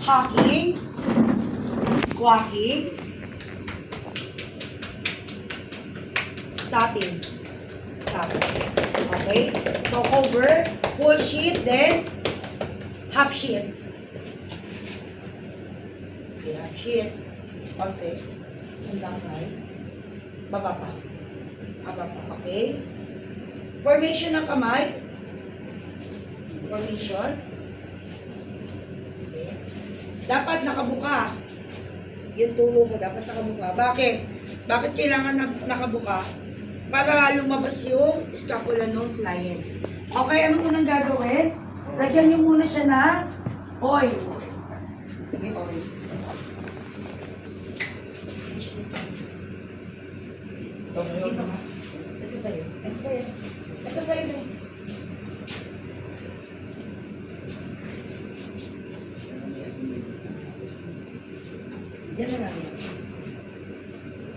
hawking, quacking, tapping. Okay? So, cover, full sheet, then half sheet. Sige, half sheet. Okay. Sandang right. Baba pa. Baba pa. Okay? Formation ng kamay. Formation. Sige. Dapat nakabuka. Yung tulo mo dapat nakabuka. Bakit? Bakit kailangan nakabuka? Para lumabas yung scapula ng client. Okay, ano munang gagawin? Lagyan niyo muna siya ng oil. Sige, oil. Dito ka. Ito sa'yo. Ito sa'yo. Ito sa'yo. Yan na lang.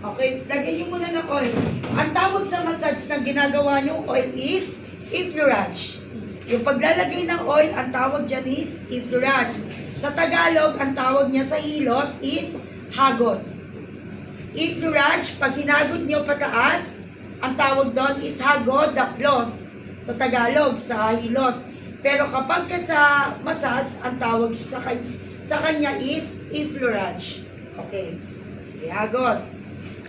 Okay, lagyan niyo muna ng oil. Ang tawag sa massage na ginagawa niyo oil is effleurage. Yung paglalagay ng oil, ang tawag dyan is effleurage. Sa Tagalog, ang tawag niya sa hilot is hagot. Effleurage, pag hinagod niyo pataas, ang tawag doon is hagod daplos. Sa Tagalog, sa hilot. Pero kapag ka sa massage, ang tawag sa kanya is effleurage. Okay. Sige, hagod.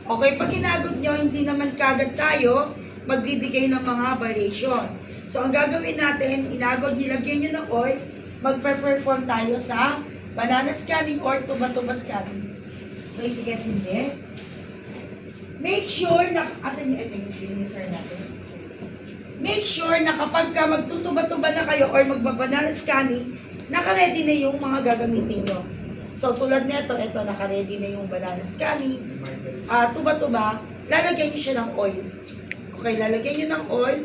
Okay, pag hinagod nyo, hindi naman kagad tayo magbibigay ng mga variation. So, ang gagawin natin, hinagod, nilagyan nyo ng oil, magpe-perform tayo sa banana scanning or tuba-tuba scanning. Okay, sige, hindi. Make sure na, asan nyo, ito yung uniform natin. Make sure na kapag ka magtutuba-tuba na kayo or magbabanana scanning, naka-ready na yung mga gagamitin nyo. So, tulad nito, ito, naka-ready na yung banana scanning. Tuba-tuba, lalagyan nyo siya ng oil. Okay, lalagyan nyo ng oil.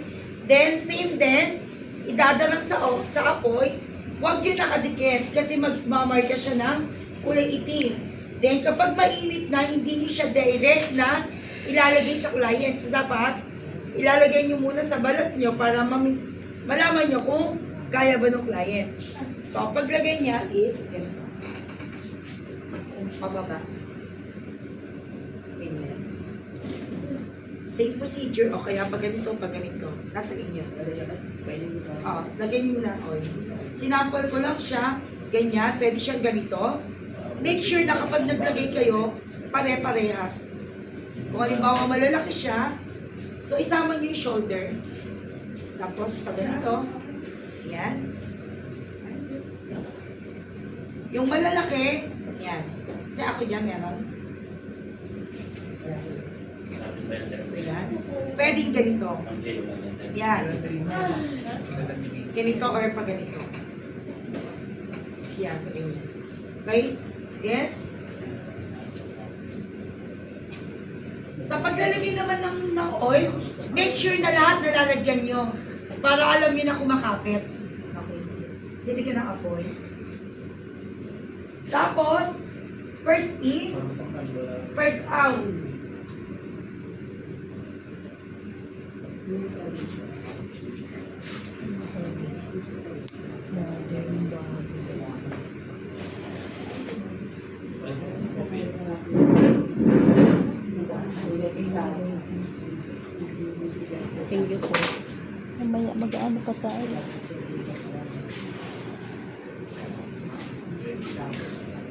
Then, same din, idadalang sa apoy. Huwag nyo nakadikit kasi magmamarka siya ng kulay itim. Then, kapag mainit na, hindi nyo siya direct na ilalagay sa client. So, dapat, ilalagay nyo muna sa balat nyo para malaman nyo kung kaya ba ng client. So, ang paglagay niya is, ganito. Pababa. Ganyan. Same procedure, o kaya pag ganito, nasa inyo. Lagyan nyo muna ang oil. Sinample ko lang siya, ganyan, pwede siyang ganito. Make sure na kapag naglagay kayo, pare-parehas. Kung halimbawa malalaki siya, so isama nyo yung shoulder. Tapos pag ganito, yan. Yung malalaki, yan. Kasi ako dyan meron. So, yan. Pwedeng ganito. Yan. Ganito or pa ganito. Siya, ganyan. Okay? Gets? Sa paglalagay naman ng oil, make sure na lahat nalalagyan nyo para alam nyo na kumakapit. Okay, sige. Sige ka ng apoy. Tapos, first in, first out. Thank you po. Mamaya mag-ano pa tayo.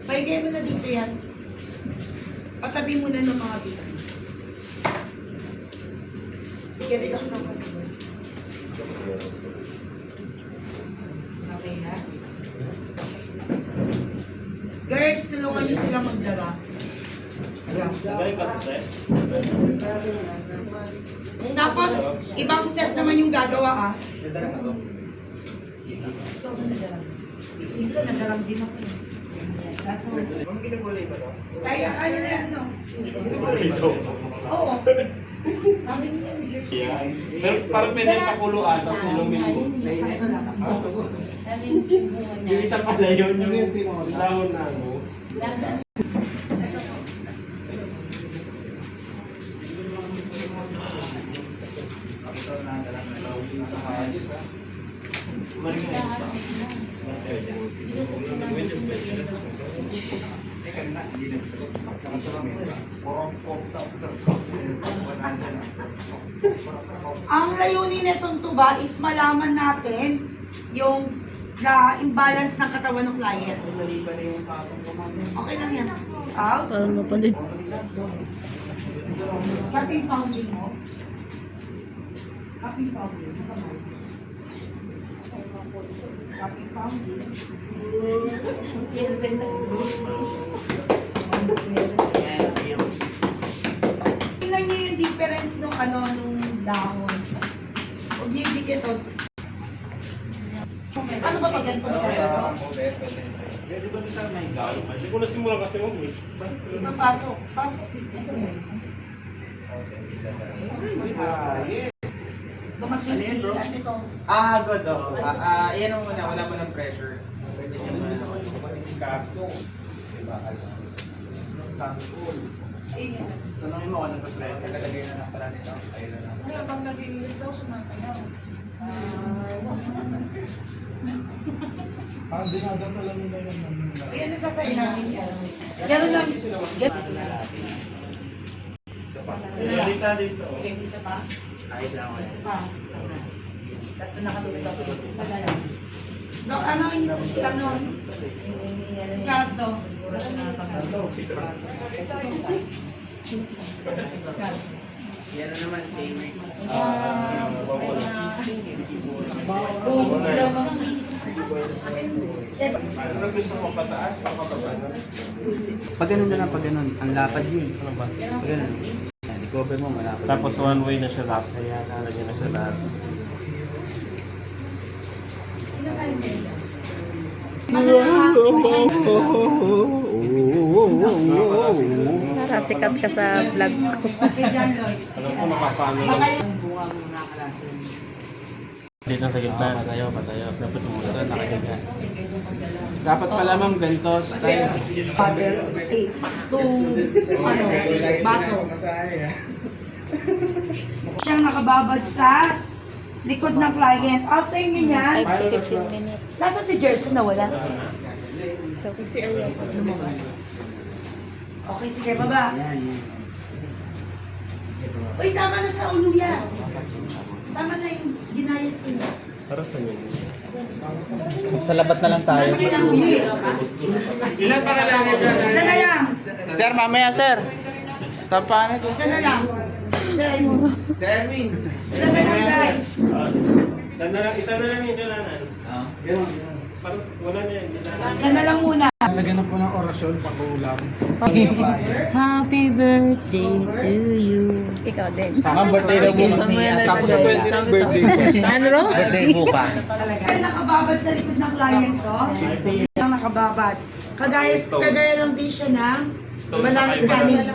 Paigay mo na dito yan. Patabi mo na ng mga dito. Sige, dito sa pagkakas. Okay na? Girls, tulungan niyo sila magdala. Tapos, ibang set naman yung gagawa Minsan nadalang din ako. Kaso, kaya na yan, no? Oo. Sabi niya. Pero parang pwede pakuluan, tapos ilumin mo. Yung isa pala yun, yung dahon na ano. Ang layunin nitong tuba is malaman natin yung na-imbalance ng katawan ng client. Okay lang yan. Out. Parang mapanood. Cupping pounding mo. Cupping pounding. Cupping pounding. Tingnan niyo yung difference nung nung dahon. Huwag niyo yung dikit o. Ano ba ito? Ganito ba ito? Hindi ko nasimulan kasi mo. Ito, pasok. Pasok. Ito yan. Dumating si ito. Good. Yan mo muna, wala mo ng pressure. Ayun. Tanongin mo kung ano ba pressure. Nakalagay na lang pala nito. Ayun na lang. Kaya pag nabibigit daw, sumasayaw. Ayan, nasasayaw namin yan. Ganun lang. Salita dito. Sige, isa pa. Ayos lang ako. Isa pa. Tatlo nakatulog ako. Isa na lang. Dok, ano yung si Si Cardo. Yan na naman, gamer. Ano gusto mo pataas, papababa? Pag ganun na lang, pag ganun. Ang lapad yun. Pag ganun. I-cover mo, malapad. Tapos one way na siya lahat. Saya, nalagyan na siya lahat. Para sikat ka sa vlog ko. Okay, John Lloyd. Alam ko napapano lang. Bunga mo nakakalasin. Dito sa gitna. Patayo. Dapat umulat. Nakahiga. Dapat pala ma'am, ganito style. Father, baso. Siyang nakababad sa likod ng client. After nyo yan, 5 to 15 minutes. nasa si Jerson na wala. Ito si Ariel. Lumabas. Okay, sige, baba. Uy, tama na sa ulo yan. Tama na yung ginayat ko na. Para sa yun. Magsalabat na lang tayo. Ilan pa kalangit ka? Isa na lang. Sir, mamaya sir. Tapaan ito. Isa na lang. Isa na lang. Sir Erwin. Isa na lang, guys. Isa na lang yung kailangan. Parang wala na yan. Isa na lang muna. Lagyan na po ng orasyon, pag-ulam. Happy birthday to you. Ikaw din. Ang birthday na bukas niya. Tapos sa 20 ng birthday ko. Ano ro? Birthday bukas. Kaya nakababad sa likod ng client ko. Ang nakababad. Kagaya lang din siya ng balance scanning.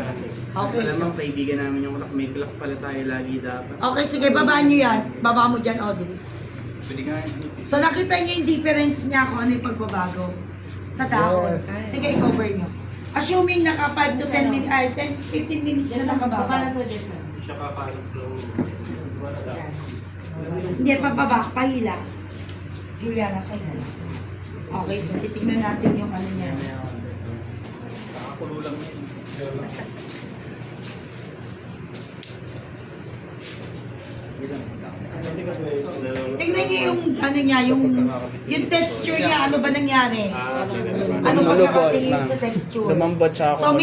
Okay, Alam so. mo, kaibigan namin yung clock. May clock pala tayo lagi dapat. Okay, sige, babaan nyo yan. Baba mo dyan, Audrey. Pwede nga. So, nakita nyo yung difference niya kung ano yung pagbabago sa dahon. Sige, i-cover nyo. Assuming naka 5 to 10 minutes, 15 minutes na nakababa. Hindi siya kakalap lang. Wala lang. Yan. Hindi, pababa, pahila. Juliana, pahila. Okay, so titignan natin yung ano niya. Nakakulo lang yun. Tingnan niyo yung ano niya, yung texture niya, ano ba nangyari? Ano ba Lumambot nakatingin na. sa texture? Lumambot siya ako. So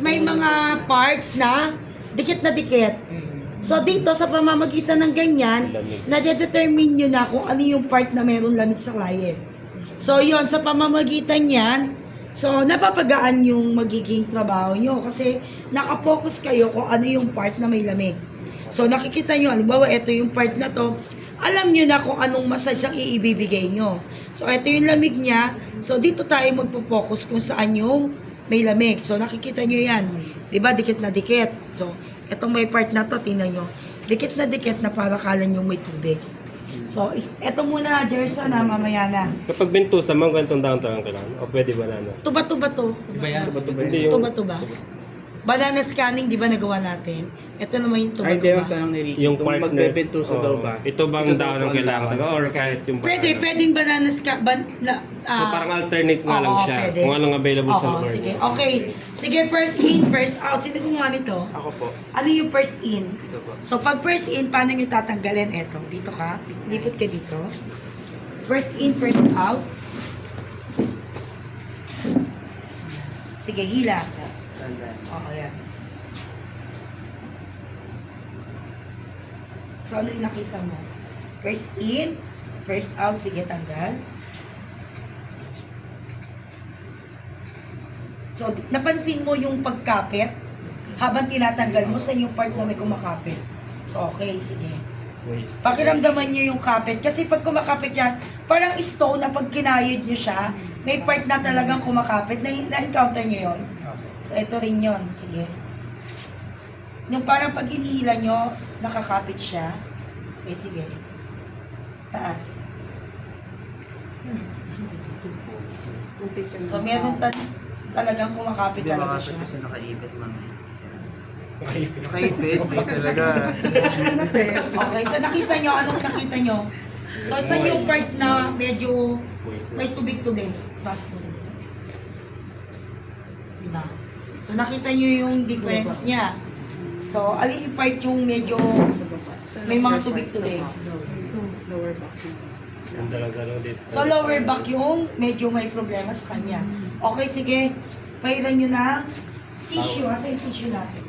may mga parts na dikit na dikit. So dito sa pamamagitan ng ganyan, nade-determine nyo na kung ano yung part na meron lamig sa client. So yon sa pamamagitan yan, so napapagaan yung magiging trabaho nyo kasi nakapokus kayo kung ano yung part na may lamig. So nakikita nyo, halimbawa ito yung part na to, alam nyo na kung anong massage ang iibibigay nyo. So ito yung lamig niya, so dito tayo magpo-focus kung saan yung may lamig. So nakikita nyo yan, diba dikit na dikit. So etong may part na to, tingnan nyo, dikit na para kala nyo may tubig. So eto muna, Jerson na mamaya na. Kapag bintusa, mga ganitong downtown ang kailangan. O pwede ba na? Tuba-tuba to. Iba yan? Hindi yung... Tuba-tuba. banana scanning, di ba nagawa natin? Ito naman yung Ay, di ba tumagawa. tanong ni Ricky, Yung kung partner. magpepentuso daw Oo. ba? Ito bang Ito daw ang ang kailangan dapat. ko? Or kahit yung Pwedeng banana So parang alternate nga lang oo, siya. pwede. Kung anong available sa Oo, lugar. sige. Okay. Sige, first in, first out. Sino gumawa nito? Ako po. Ano yung first in? Ito po. So, pag first in, paano nyo tatanggalin? Eto, dito ka. Lipot ka dito. First in, first out. Sige, hila. Oo, yan. So, ano yung nakita mo? First in, first out. Sige, tanggal. So, napansin mo yung pagkapit habang tinatanggal mo sa yung part na may kumakapit. So, okay, sige. Pakiramdaman nyo yung kapit. Kasi pag kumakapit yan, parang stone na pag kinayod nyo siya, may part na talagang kumakapit. Na-encounter nyo yun? So, ito rin yun. Sige. Yung parang pag hinihila nyo, nakakapit siya. Okay, sige. Taas. So, meron talagang kumakapit Hindi talaga makapit siya. kasi nakaipit, ma'am. Nakaipit. Nakaipit, di talaga. Okay, so nakita nyo, anong nakita nyo? So, sa yung part na medyo may tubig-tubig. Bas mo rin. Diba? So, nakita nyo yung difference niya. So, alin yung part yung medyo may mga tubig-tubig? Ang talaga lang dito. So, lower back yung medyo may problema sa kanya. Okay, sige. Pairan nyo na tissue. Asa yung tissue natin?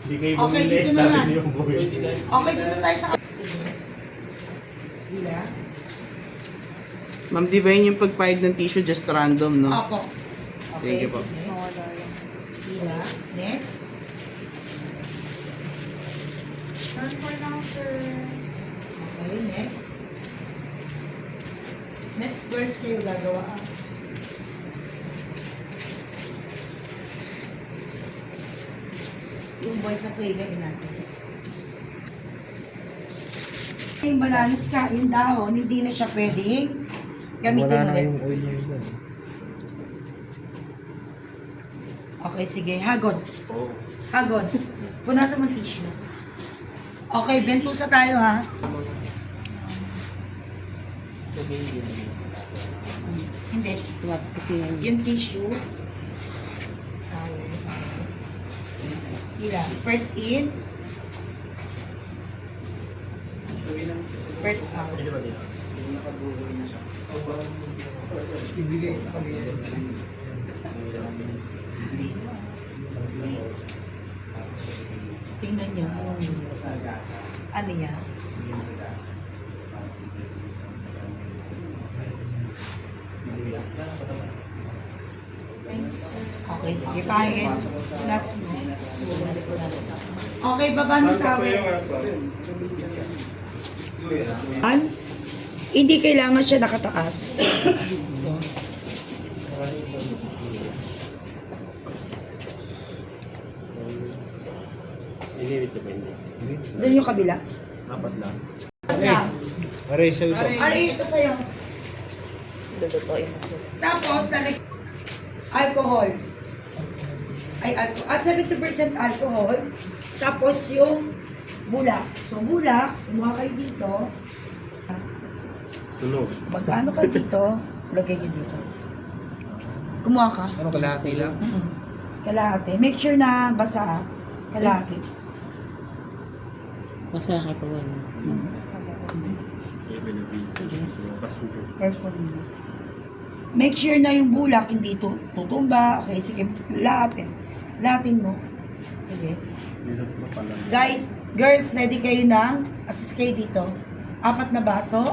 Hindi kayo Okay, bumili. dito naman. Sabi niyo bumili. Okay, dito tayo sa... Sige. Hila. Ma'am, di ba yun yung pagpahid ng tissue just random, no? Opo. Sige po. sige. Hila. Next. Okay, next. Next verse kayo gagawa. Yung voice na play gawin natin. Yung bananas ka, yung dahon, hindi na siya pwedeng gamitin ulit. oil niya yun. Okay, sige. Hagod. Oh. Hagod. Punasan mo tissue. Okay, bentusa tayo ha. Hindi. Yung tissue. Hila. First in. First out. Tingnan nyo. Ano niya? Okay, sige. Pahingin. Last mo. Okay, baba ng towel. Hindi kailangan siya nakataas. Inibit niyo ba hindi? Doon yung kabila. Apat lang. Aray siya ito. Ari, ito sa'yo. Tapos, alcohol. Ay, alcohol. At 70% alcohol. Tapos yung bulak. So, bulak, kumuha kayo dito. Sunog. Magkano ka dito, lagay nyo dito. Kumuha ka. Ano, kalahati lang? Kalahati. Make sure na basa. Kalahati. Basta nakatuwan. Sige. Perfect. Make sure na yung bulak hindi tutumba. Okay, sige. Lahatin. Lahatin mo. Sige. Guys, girls, ready kayo ng assist kayo dito. 4 na baso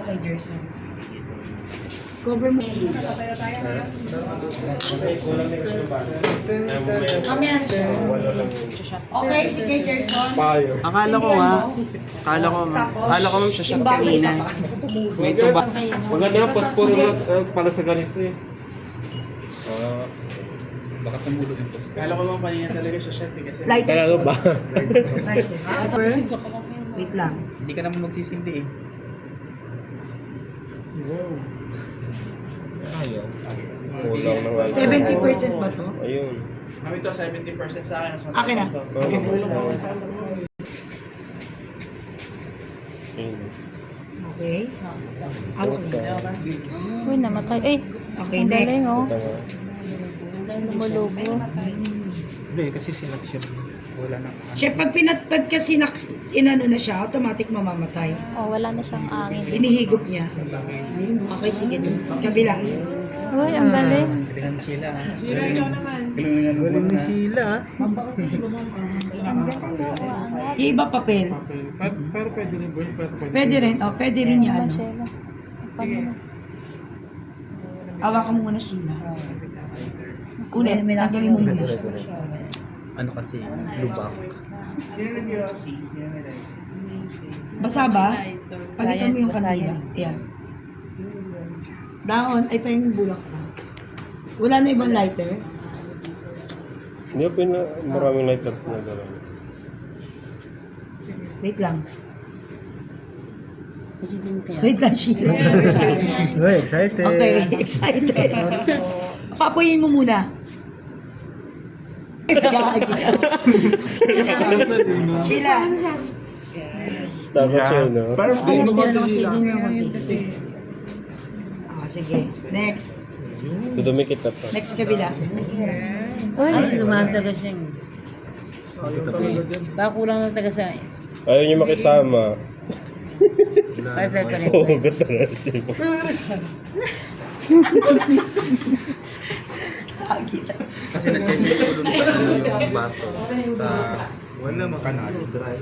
kay Jerson. Cover mo. Mamaya na siya. Okay, sige, Jerson. Fire. Akala ko Sindihan nga. mo. Akala ko, ma'am. Tapos, Akala ko, ma'am, siya yung baso kanina. itapak. May tuba. Maganda yung pasporo na para sa ganito eh. Baka tumulog yung post. Akala ko, ma'am, kanina talaga siya shot kasi. Lighter. Talaga ba? Lighter. Wait lang. Hindi ka naman magsisindi eh. Kulang na nga. 70% ba to? Ayun. Mami, ito 70% sa akin. Mas Akin na. Akin na. Ayun. Okay. Okay. Uy, namatay. Ay, Okay, ang next. galing oh. Ito nga. Lumulubo. Hindi, kasi sinaksyon. Wala na. Siya, pag kasi inano na siya, automatic mamamatay. Oh, wala na siyang angin. Hinihigop niya. Okay, sige dun. Kabila. Uy, ang galing. Galingan ni Sheila. Galing ni Sheila. Yung iba papel. Pero pwede rin ba? Pwede rin. Oh, pwede rin yan. Ba, Sheila? Paano na? Hawakan mo muna, Sheila. Ulit, tanggalin mo muna siya. Ano kasi, lubak. Basa ba? Palitan mo yung kandila. Ayan. Dahon, ay pa yung bulak pa. Wala na ibang lighter? Hindi pa na maraming lighter na gano'n. Wait lang. Wait lang, Sheila. Uy, excited. Okay, excited. Papuyin mo muna. Gagi. Sheila. Dapat siya, no? Sige. Next. So, dumikit na pa. Next kabila. Uy, Dumaan taga siya. Baka kulang ng taga sa... Ayaw niyo makisama. Para sa taga. Oo, ganda na siya. Gagi. Kasi na-chase ko doon sa yung baso. Sa... Wala makanado. Dry.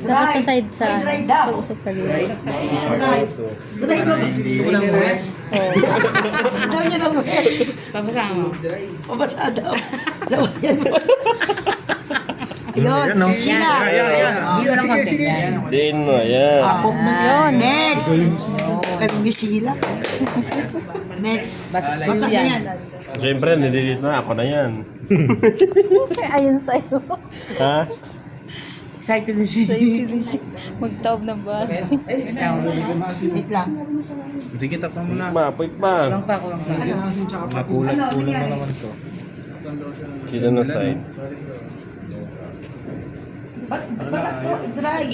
dapat sa side sa Dry daw. sa usok sa gilid. Dry ba? Walang wet. Oh. Daw niya ng wet. Papasama. Pabasa daw. Lawayan mo. Ayun. Yan, no? Sheila. Hindi walang content yan. Din mo, yan. Apok mo Yun. Next. Kami ni Sheila. Next. Basta Basta na yan. Siyempre, nililit na. Ako na yan. Ayun sa'yo. Ha? Excited na siya. Sa'yo finish. Magtaob ng baso. Wait lang. Sige, tapos mo na. Mapoy pa. Kulang pa, kulang pa. Nakulang mo naman to. Dito na side. Basta to. Dry.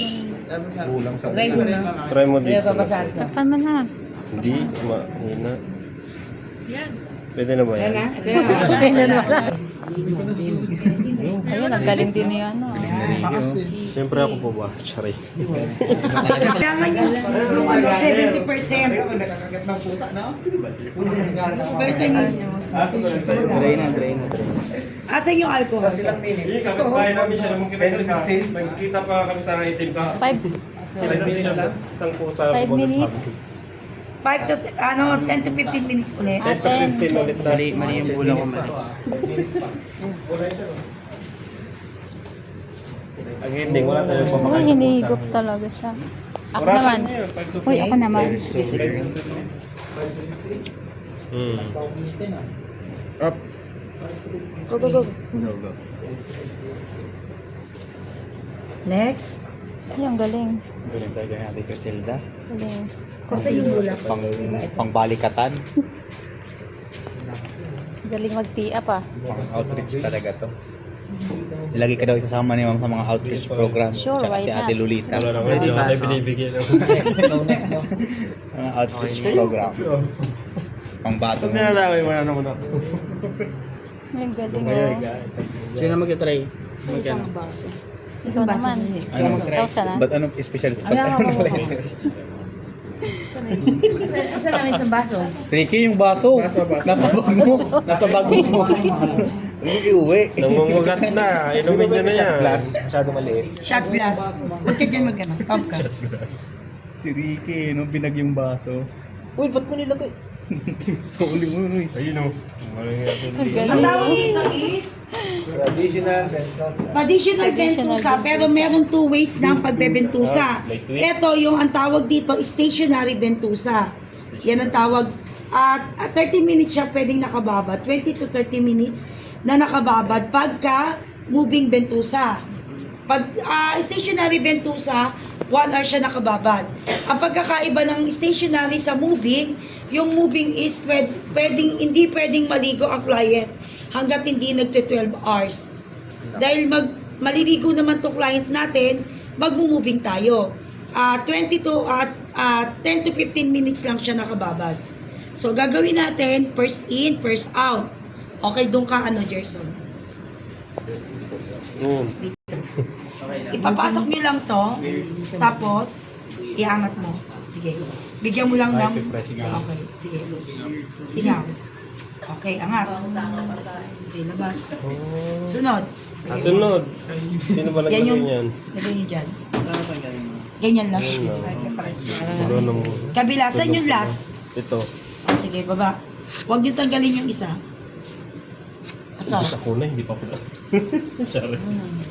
Kulang sa Try mo na. Try mo dito. Kaya papasahan ka. Takpan mo na. Hindi. Mahina. Pwede na ba Ayan yan? na. Ito na. Okay na naman. Ayun, ang galing din niya. Ano. Siyempre ako po ba? Sorry. Kailangan yung 70%. Balitan nyo. Dry na. Asan yung alcohol? Hindi, kapit namin siya. Magkita pa kami sa itim ka. 5 Isang pusa. 5 minutes. 5 to 10 to 15 minutes ulit. 10 to 15 ulit na. Mali yung kulang ko man. Ang ending, wala tayo pa. Uy, hinihigop talaga siya. Ako naman. Uy, ako naman. Up. Go. Next. Ay, ang galing. Galing talaga natin, Criselda. Galing. Kasi yung bulak. Pangbalikatan. Galing mag-tia pa. Pang outreach talaga to. Ilagay ka daw isasama niyo sa mga outreach program. Sure, Tsaka why si Ate not? Lolita. Wala naman Ready dyan. ba? Wala binibigyan ako. Mga outreach program. Pangbato. Huwag na nalawin, wala naman ako. Ay, ang galing oh. Sino mag-try? Ikaw naman. Tapos ka na? Ba't anong special spot? Isa lang isang baso. Ricky, yung baso. Nasa bag mo. Nasa bag mo. Yung iuwi. Namumugat na. Inumin nyo na yan. Masyado maliit. Shot glass. Huwag ka dyan mag-ano. Pump ka. Si Ricky, nung binag yung baso. Uy, ba't mo nilagay? Sa uli mo, Uy. Ayun o. Maling natin. Ang Ang galing. tawag dito is traditional bentusa, pero meron 2 ways ng pagbebentusa. May twist. Ito yung ang tawag dito stationary bentusa. Yan ang tawag. At 30 minutes siya pwedeng nakababad. 20 to 30 minutes na nakababad pagka moving bentusa. Pag stationary ventusa, 1 hour siya nakababad. Ang pagkakaiba ng stationary sa moving, yung moving is hindi pwedeng maligo ang client hanggat hindi nagte-12 hours. Dahil maliligo naman to client natin, magmo-moving tayo. 10 to 15 minutes lang siya nakababad. So, gagawin natin, first in, first out. Okay, doon ka, Gerson. Ipapasok nyo lang to, tapos, iangat mo. Sige. Bigyan mo lang ng... Okay, sige. Singaw. Okay, angat. Okay, labas. Sunod. Sunod. Sino ba Yan yung... naglagay yan? Lagay nyo dyan. Ganyan lang. Marunong mo. Kabila, saan yung last? Ito. O, sige, baba. Huwag nyo tanggalin yung isa. Ito. Sa kulay, hindi pa pala. Sorry.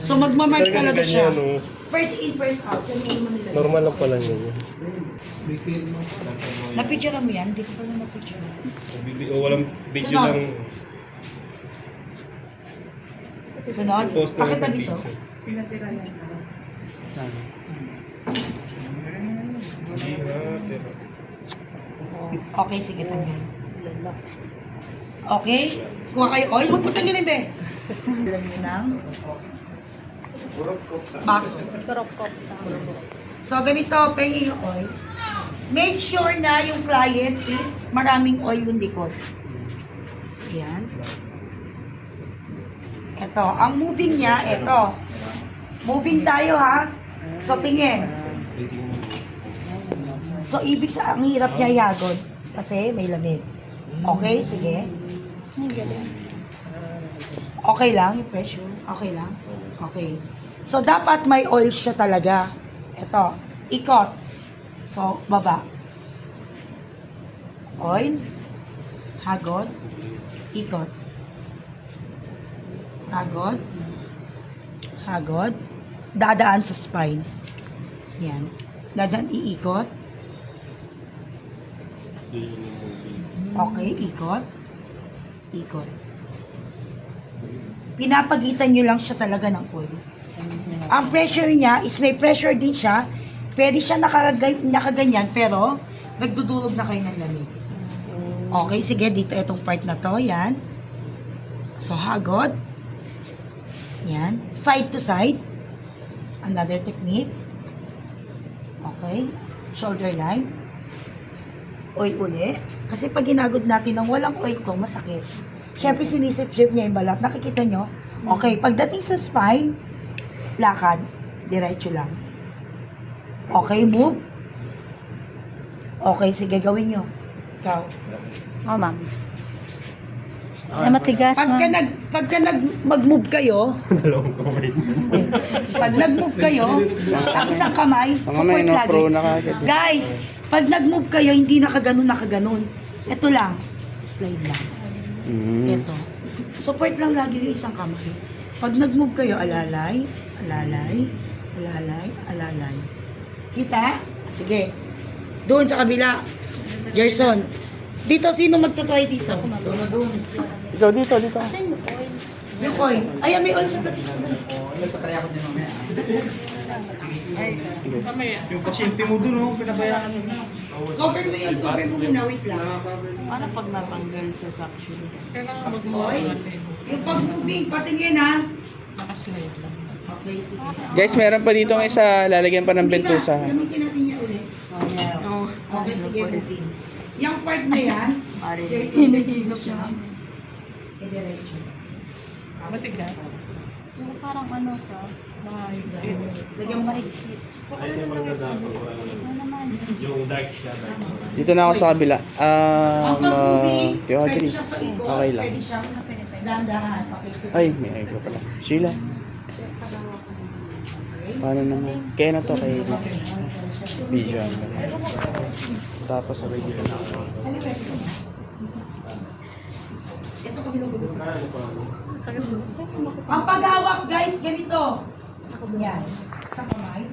So, magmamark talaga siya. Ganyan, First in, first out. Yan yung naman nila. normal lang pala ganyan. Napicture mo yan? Hindi ko pala napicture. Walang video Sunod. lang. Sunod. Post na lang sa Pakitabi to. video. Hindi na, pero... Okay, sige, tanggal. Okay? Kuha kayo oil. Huwag mo tanggalin, be. Ilan nyo ng baso. So, ganito, pengin yung oil. Make sure na yung client is maraming oil yung likod. So, yan. Ito. Ang moving niya, ito. Moving tayo, ha? So, tingin. So, ibig sa ang hirap niya ihagod. Kasi may lamig. Okay, sige. Okay lang yung pressure? Okay lang? Okay. So, dapat may oil siya talaga. Ito. Ikot. So, baba. Oil. Hagod. Ikot. Hagod. Hagod. Dadaan sa spine. Yan. Dadaan iikot. Okay, ikot. Ikot. Pinapagitan nyo lang siya talaga ng oil. Ang pressure niya is may pressure din siya. Pwede siya nakaganyan pero nagdudulog na kayo ng lamig. Okay, sige. Dito itong part na to. Yan. So, hagod. Yan. Side to side. Another technique. Okay. Shoulder line. Oil uli. Kasi pag ginagod natin ng walang oil ko, masakit. Siyempre, sinisip-sip niya yung balat. Nakikita nyo? Okay. Pagdating sa spine, lakad. Diretso lang. Okay, move. Okay, sige, gawin nyo. Ikaw. Oh, ma'am. Ay, matigas, ma'am. Pagka mag-move kayo, Dalawang kamay. pag nag-move kayo, ang isang kamay, support lagi. Guys, pag nag-move kayo, hindi nakaganon. Ito lang. Slide lang. Ito. Support lang lagi yung isang kamay. Pag nag-move kayo, alalay, alalay, alalay, alalay. Kita? Sige. Doon sa kabila. Gerson. Dito, sino magta-try dito? Ikaw dito. Yung oil. Ay, may oil sa plato. Nagpatry ako din mamaya. Yung pasyente mo dun, oh, pinabayaan mo. Cover mo yun. Cover mo muna. Wait lang. Ano pag natanggal sa suction? Kailangan Oil. Yung pag-moving, patingin ha. Nakaslide lang. Okay, sige. Guys, meron pa dito ng isa, lalagyan pa ng bentusa. Gamitin natin yan ulit. Okay, sige, moving. Yung part na yan, Gerson, hinihilok siya. Diretso. Matigas. Pero parang ano ka? Lagyan mo. Ayun yung mga dapat. Ano naman? Yung dark siya. Dito na ako sa kabila. Ang pag-moving, Kaya pwede Audrey. siyang paikot, Okay lang. pwede siyang dahan-dahan. Okay, sige. Ay, may echo pala. Sheila. Paano naman? Kaya na to kay video. Tapos sabay dito na ako. Ito kami ng gulo. Ang paghawak, guys, ganito. Yan. Sa kamay.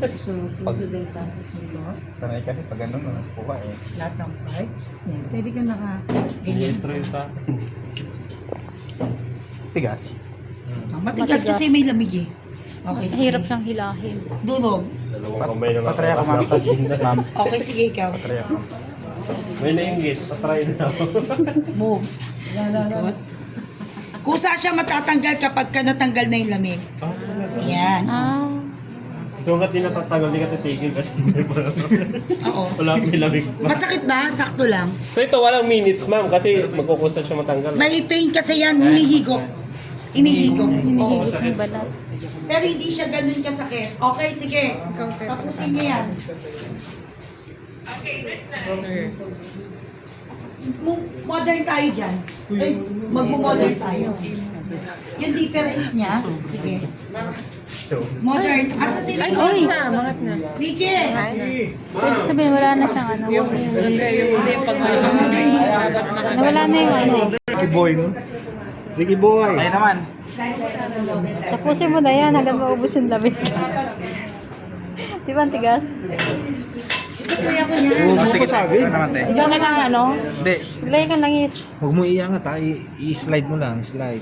Susunod sa susunod. Sanay kasi pag ganun, kuha eh. Lahat ng part. Yan. Pwede ka naka... Ministro yung sa... Tigas. Matigas kasi may lamig eh. Okay, sige. Hirap siyang hilahin. Durog. Dalawang kamay na Patry ako, ma'am. Ma'am. Okay, sige ikaw. Patry ako. May nainggit. Patry na ako. Move. Ikot. Kusa siya matatanggal kapag ka natanggal na yung lamig. Yan. Ah. So hanggat di natatanggal, di ka titigil kasi Oo. wala may lamig pa. Masakit ba? Sakto lang. So ito walang minutes ma'am kasi magkukusa siya matanggal. May pain kasi yan, hinihigop. Hinihigop. Hinihigop Oo. yung balat. Pero hindi siya ganun kasakit. Okay, sige. Tapusin niyo yan. Modern tayo dyan. Ay, magmo-modern tayo. Yung difference niya, sige. Modern. Asa sila? Ay, oy! Vicky! Sabi sabihin, wala na siyang ano. Nawala na yung ano. Ricky Boy, no? Ricky Boy. Ayun naman. Tapusin mo na yan hanggang maubos yung lamig. Di ba ang tigas? Huwag mo pasagin. Ano naman, te? Ikaw na lang ano? Hindi. Lagay kang langis. Huwag mo iangat ha. I-slide mo lang. Slide.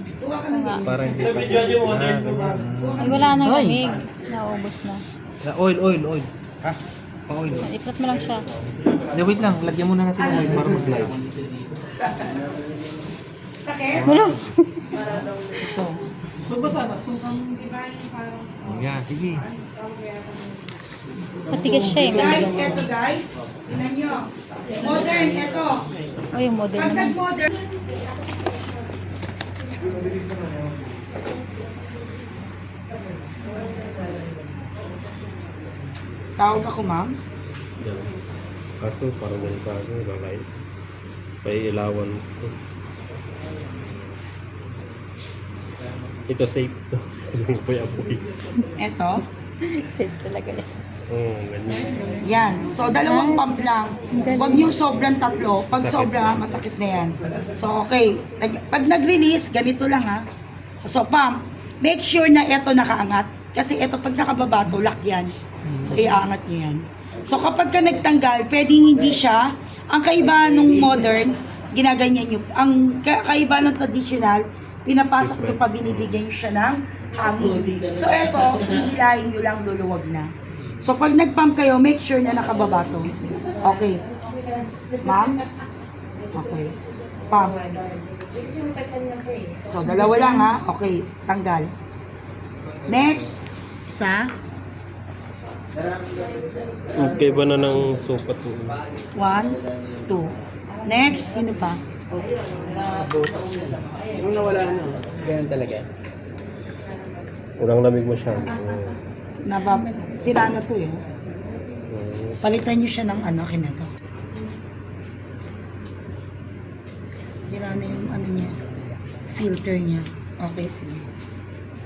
Para hindi pa. Ganyan. Ay, wala nang lamig. Naubos na. Oil. Ha? Pa-oil. Iplat mo lang siya. Hindi, wait lang. Lagyan muna natin ng oil para mag-glide. Sakit? Wala. Yan, sige. Matigas siya eh. Guys, Matigas. eto guys. Tingnan nyo. Modern, eto. O yung model Pag naman. nag-modern, tawag ako ma'am. Kaso parang delikado, lalay. Pailawan. Ito safe to. Apoy-apoy. Eto. Safe talaga eh. Oo, ganyan. Yan. So, dalawang pump lang. Huwag yung sobrang tatlo. Pag Sakit sobra, na. masakit na yan. So, okay. Pag nag-release, ganito lang ha. So, pump. Make sure na eto nakaangat. Kasi eto, pag nakababa, tulak yan. So, iaangat nyo yan. So, kapag ka nagtanggal, pwedeng hindi siya. Ang kaibahan ng modern, ginaganyan nyo. Ang kaibahan ng traditional, pinapasok nyo pa, binibigyan nyo siya ng hangin. So, eto, ihilahin nyo lang, luluwag na. So, pag nag-pump kayo, make sure na nakababa to. Okay. Ma'am? Okay. Pump. So, dalawa lang ha. Okay. Tanggal. Next. Isa. Okay ba na ng sukat mo? 1, 2. Next. Sino pa? Nung nawala na, ganyan talaga. Walang lamig mo siya. Sira na to eh. Palitan nyo siya ng ano, kinato. Sira na yung ano niya. Filter niya. Okay, sige.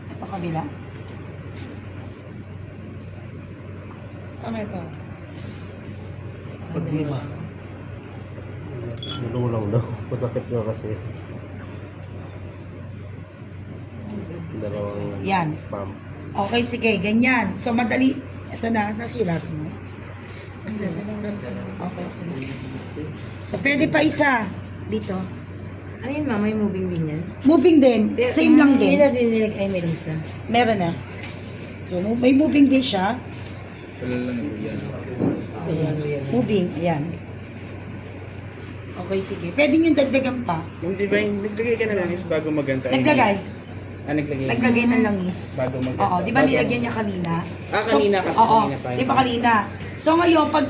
Ito kabila. Ano ito? Pag lima. Lang daw. Masakit nga kasi. Dalawang Yan. pump. Okay, sige. Ganyan. So, madali. Ito na. Nasira ito mo. Okay, sige. So, pwede pa isa. Dito. Ano yun, mama? May moving din yan? Moving din. Same lang din. Dinilagay ay may release na. Meron na. So, may moving din siya. Wala lang ito yan. So, yan. Moving. Ayan. Okay, sige. Pwede nyo dagdagan pa. Yung di ba, naglagay ka na lang is bago maganta. Naglagay. Naglagay. Naglagay ng langis. Bago maganta. Oo, di ba nilagyan niya kanina? Kanina kasi. Oo, Kanina pa. di ba kanina? So ngayon, pag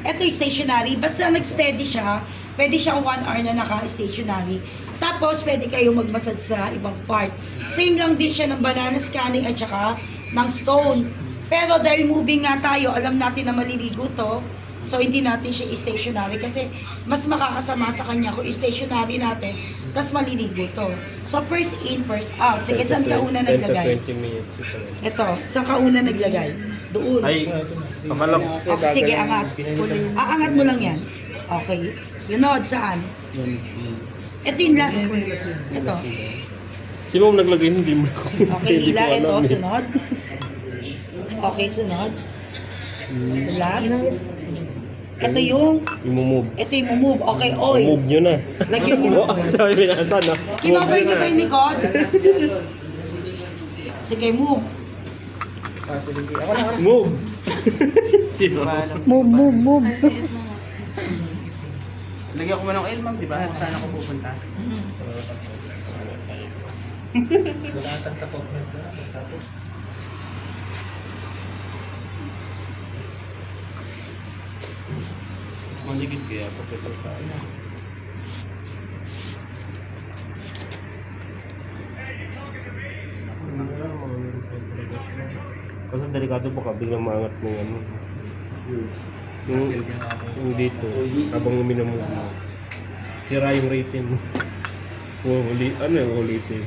eto yung stationary, basta nag-steady siya, pwede siyang 1 hour na naka-stationary. Tapos, pwede kayo mag-massage sa ibang part. Same lang din siya ng banana scanning at saka ng stone. Pero dahil moving nga tayo, alam natin na maliligo to. So, hindi natin siya i-stationary kasi mas makakasama sa kanya kung i-stationary natin, tapos maliligo to. So, first in, first out. Sige, saan ka una 10 to naglagay? 20 minutes. Ito, saan ka una naglagay? Doon. Ay, akala ko. Okay, sige, angat. Aangat mo lang yan. Okay. Sunod, saan? Ito yung last. Ito. Si Mom naglagay, hindi mo. Okay, Hindi hila. ko Ito, alam eh. sunod. Okay, sunod. Last. Ito yung, I-move. ito yung move. Okay, oil. Move nyo na. Lagyan nyo. Dami binasa na. Kinover nyo ba yung likod? Sige, move. Sige. Ako na. Move! Sino? Move, move, move. Lagyan ko man ng oil, ma'am, di ba? Kung saan ako pupunta. Masigit kaya ito kasi sa ano. Kasi delikado baka biglang maangat mo yung ano. Yung dito, habang uminom mo. Sira yung rating mo. Ano yung ulitin?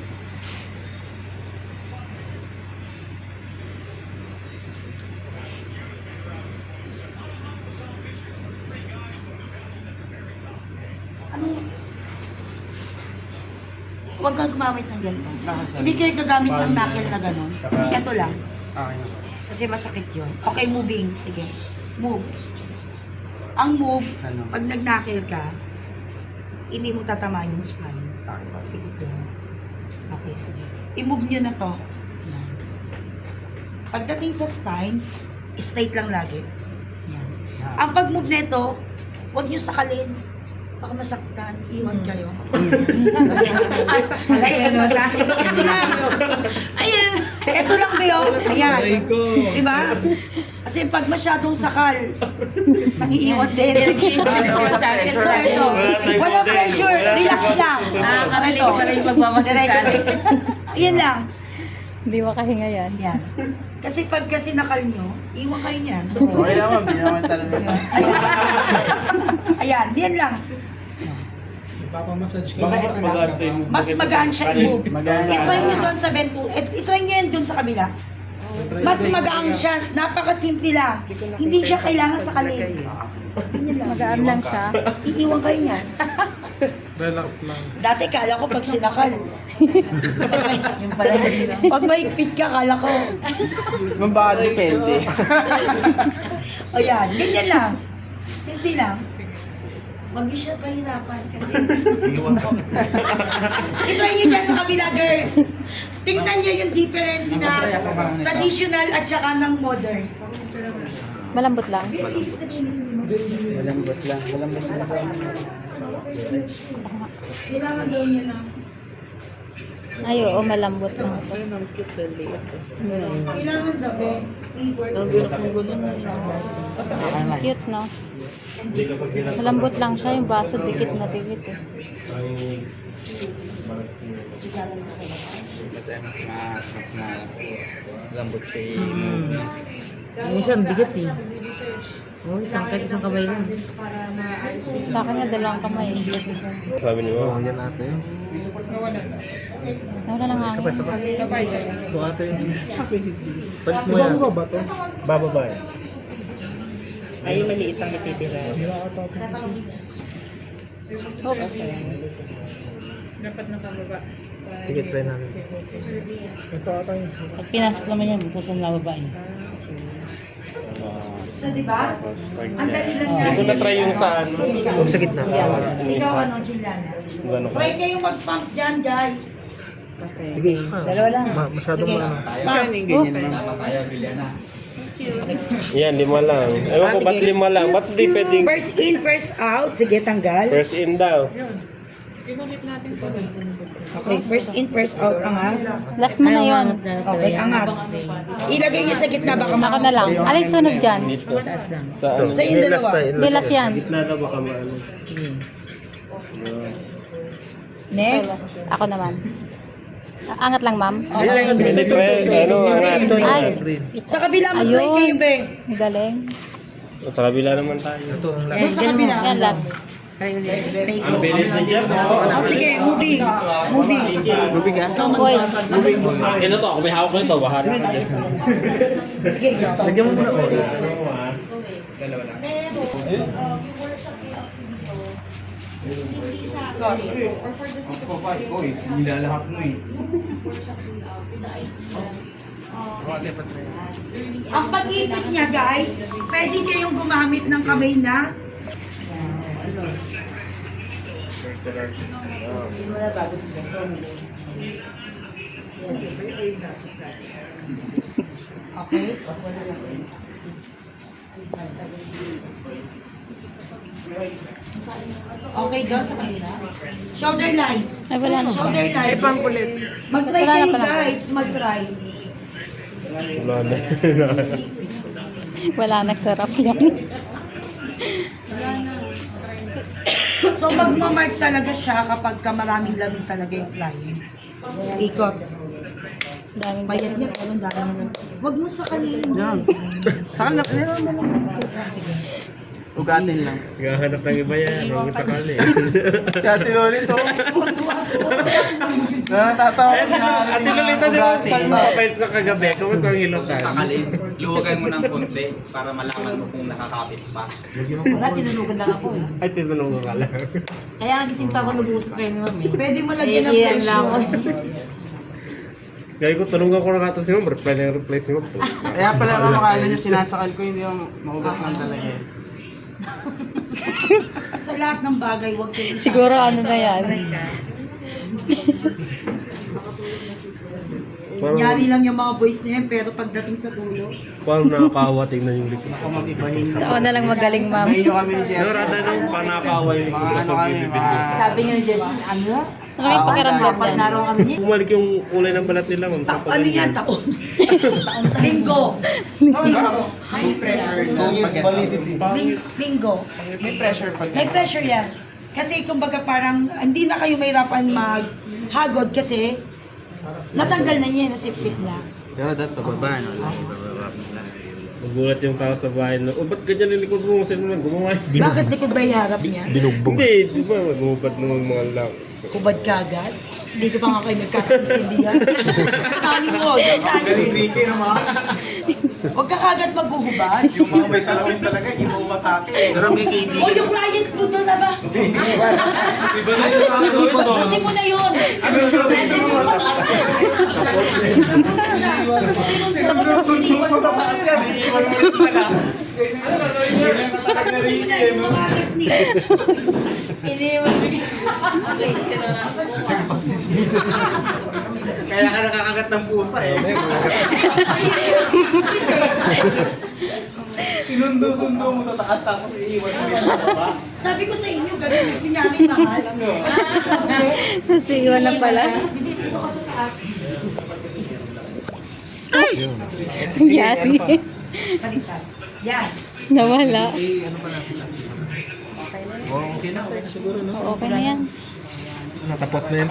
Huwag kang gumamit ng ganito. Hindi kayo gagamit ng knuckle na gano'n. Ito lang. Okay. Kasi masakit yun. Okay, moving. Sige. Move. Ang move, Ano? pag nag-knuckle ka, hindi mo tatamaan yung spine. Ikot doon. Okay, sige. I-move nyo na to. Yan. Pagdating sa spine, straight lang lagi. Yan. Ang pag-move na ito, huwag nyo sakalin. Baka masaktan. Iwan kayo. Ito lang. Ayan. Ito lang ba yun? Ayan. Diba? Kasi pag masyadong sakal, nangiiwan din. So ito, walang pressure. Relax lang. So ito. Ayan lang. Hindi makahinga yan. Yan. Kasi pag kasi nakal nyo, iwan kayo niyan. Okay lang, ma'am. Hindi naman talaga. Ayan, yan lang. Ipapamassage Baka mas maganda yung move. Mas magaan siya i-move. Magaan. I-try nyo doon sa vento. I-try nyo yun doon sa kabila. Mas magaan siya. Napakasimple lang. Hindi siya kailangan sa kalin. Magaan lang siya. Iiwan kayo niyan. Relax lang. Dati kala ko pag sinakal. Pag may fit ka, kala ko. Ma'am, baka depende. O yan, ganyan lang. Simple lang. Huwag niyo siya pahirapan kasi i-try niyo dyan sa kabila, girls. Tingnan niyo yung difference na traditional at saka ng modern. Malambot lang. Malambot lang. Malambot lang. Kailangan daw niya na. Ay, oo, malambot lang. Kailangan daw eh. Cute, no? Malambot lang siya. Yung baso, dikit na dikit eh. Lambot siya. Yung isang bigat eh. Oh, isang kamay lang. Sa akin nga, dalawang kamay. Sabi ni Mama. Yan ate. Nawala lang hangin. Ito ate. Palit mo yan. Bababa yan. Ay, maliit ang matitira. Oops. Dapat nakababa. Sige, try namin. Pag pinasok naman yan, bukusan na baba eh. So, di ba? Ang dali lang Hindi ko niya. na-try yung sa ano. Huwag sa gitna. Ikaw ano, Juliana? Gano'n. Try kayong mag-pump dyan, guys. Sige. Dalawa lang. Masyadong Sige. ano. Pump. Yan, 5 lang. Ewan ko ba't 5 lang? Ba't di pwedeng First in, first out. Sige, tanggal. first in daw? Okay, first in, first out. Angat. Last mo na yun. Okay, angat. Ilagay niyo sa gitna, baka Ako na lang. Alin sunod dyan? Dito. Sa ano? Sa yung dalawa. Hindi, last yan. Gitna daw baka maano. Next. Ako naman. Angat lang, ma'am. Okay. Hindi pre, ano, angat. Ay, Sa kabila mo, try Ayun. kayo, be. galing. Sa kabila naman tayo. Ito ang Doon sa kabila. Yan, last. Ang bilis na dyan. Oh, sige, moving. Moving. Lubig ah. Oil. Ano to? Ako may hawak nito. Bahala. Sige, Lagyan mo muna oil. Nilalahat mo eh. Ang pag-ikot niya, guys, pwede niyo yung gumamit ng kamay na. Okay? Okay, doon sa kanila. Shoulder line. Ay, wala na. Shoulder line. Mag-try Wala na kayo pala. guys. Mag-try. Wala na. Wala, nagsarap yan. So, magmamark talaga siya kapag ka maraming lamig talaga yung client. Ikot. Daming Payat niya, pero ang dami niya. Huwag mo sakalin. Saan na? Sige. Ugatin lang. Naghahanap ng iba yan. Huwag mo sakali. Si Ate Loli to. Natatawa ko na. Ate Lolita, di ba? Sabi mo kapait ka kagabi. Kamusta ang ilokan? Sakalin, luwagan mo ng konti para malaman mo kung nakakapit pa. Wala, tinulugan lang ako eh. Ay, tinanong ko ka lang. Kaya nagising pa ako nag-uusap kayo ni Mami. Pwede mo lagyan ng Iyan lang ako. pressure. Gaya ko, tanungan ko na kata si Ma'am. Reply na yung reply si Ma'am. Kaya pala ako makala niyo sinasakal ko, hindi ako maugat lang talaga. Sa lahat ng bagay, huwag kayo isa. Siguro ano na yan. Nyari lang yung mga boys na yan, pero pagdating sa dulo, Parang nakakawa, tingnan yung likod. Ako mag-ibahin. Ako na lang magaling, ma'am. Sabihin niyo kami ni Jeff. No, rada nang panakawa yung Mga ano kami, mga... Sabi niya ni Justin, ano? Ano may pakiramdam Dapat yan? na raw ano niya. Bumalik yung kulay ng balat nila, Ma'am. ano yan, taon? Linggo. Linggo. May pressure na Linggo. May pressure pag... May pressure yan. Kasi kumbaga parang hindi na kayo mahirapan maghagod kasi natanggal na niya, nasip-sip na. Pero dapat pababa, no? Nagulat yung tao sa bahay na, oh, ba't ganyan yung likod mo? Sino naman gumawa? Bakit likod ba iharap niya? Binugbog. Hindi, di ba? Magmubad naman mga lang. Kubad ka agad? Hindi ko pa nga kayo nagkakaintindihan. Tali mo, yung tali. Galing Ricky naman. Huwag ka kagad maghuhubad. Yung mga may salamin talaga, iba umatake. Pero may KD. O yung client mo doon na ba? Kasi mo na yun. Tulungan mo sa taas yan, iiwan mo rin sila. Ganyan katakag na Kasi mo Ricky, na eh, yung no? mga technique. Kaya ka nakakagat ng pusa eh. Sinundo-sundo mo sa taas tapos iiwan mo rin sa baba. Sabi ko sa inyo, ganun yung pinyamin mahal. Nasiiwan na pala. Dito ka sa taas. Yari. Baliktad. Yan. Nawala. Okay na, sir. Siguro, no? Oo, okay na yan. Natapot na yan.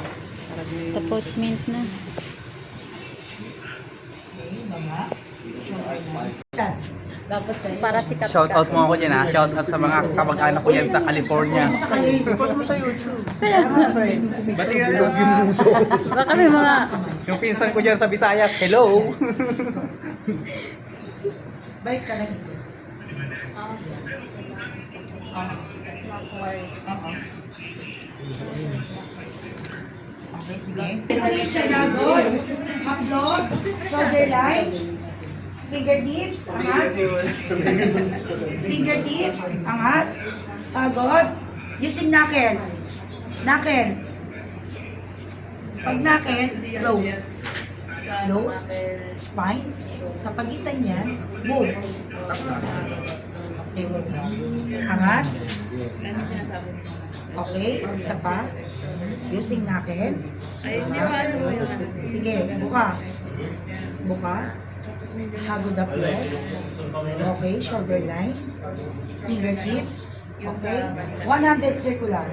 Tapos mint na. Dapat kayo. Para sikat Shout out mo ako dyan ha. Shout out sa mga kamag-anak ko yan sa California. Post mo sa YouTube. Bati ka na. Baka may mga... Yung pinsan ko dyan sa Visayas, hello! Balik ka lang dito. Okay, sige. Sige siya lagod. Haplos, shoulder line, fingertips, angat. Fingertips, angat. Hagod. Using knuckle. Knuckle. Pag knuckle, close. Close. Spine. Sa pagitan niya, move. Okay, move. Angat. Okay, isa pa. Using knuckle. Sige, buka. Buka. Hagod the press. Okay, shoulder line. Fingertips. Okay. 100 circular.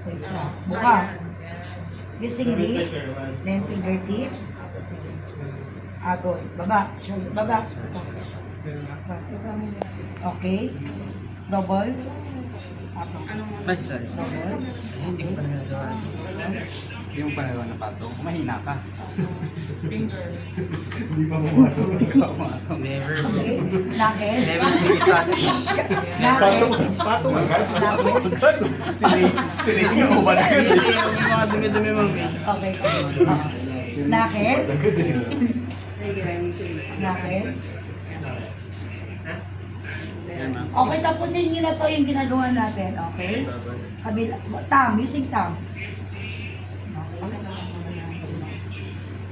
Okay, isa. Buka. Using wrist. Then fingertips. Sige. Hagod. Baba. Shoulder. Baba. Baba. Okay. Double. Apo. Ay, sorry. Double. Hindi ko pa nagagawa. Yung panagawa na pato, mahina ka. Hindi pa mo Never. Okay. Knuckle. Never be touch. Knuckle. Pato agad. Tinitin mo ba na yun? Yung mga dumi-dumi mo, guys. Okay. Knuckle. Knuckle. Okay, tapusin nyo na to yung ginagawa natin. Okay? Kabila. Thumb. Using thumb. Okay.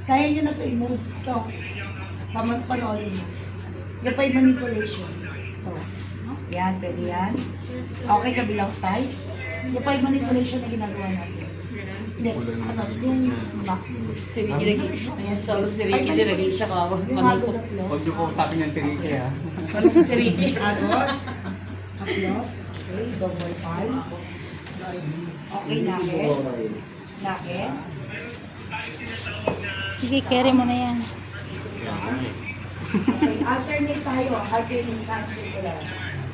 Kaya nyo na ito i-move. Ito. Panoorin mo. Yung pa yung manipulation. Ito. Yan, pwede yan. Okay, kabilang side. Yung pa yung manipulation na ginagawa natin. Hindi, ano, yung back. Si Ricky lagi. Ayan, solo si Ricky din. Nag-iisa ka ako. Malungkot. Huwag niyo po usapin yung Ricky ha. Malungkot si Ricky. Agot. Haplos. Okay, double five. Okay, nakit. Nakit. Sige, carry mo na yan. Okay, alternate tayo. Alternate hand circular.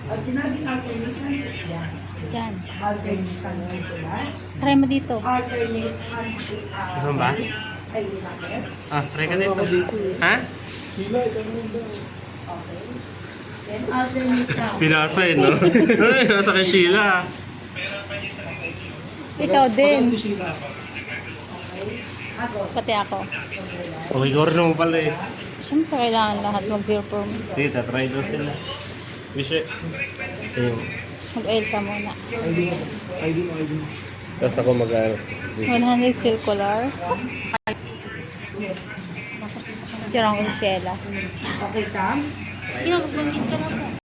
Pag sinabing alternate hand circular, Yan. alternate hand circular, Try mo dito. alternate hand Saan ba? ay nakit. Try ka dito. Ha? Okay. Then alternate down. Pinasa eh, no? Ay, nasa kay Sheila. Ikaw din. Okay. Agot. Pati ako. Okay, ko rin naman pala eh. Siyempre, kailangan lahat mag-perform. Tita, try daw sila. Bishe. Ayun. Mag-oil ka muna. ID mo. Tapos ako mag-ano. 100 circular. Diyan ako si Sheila. Okay, Tam? Sino, mag-mangit ka na po.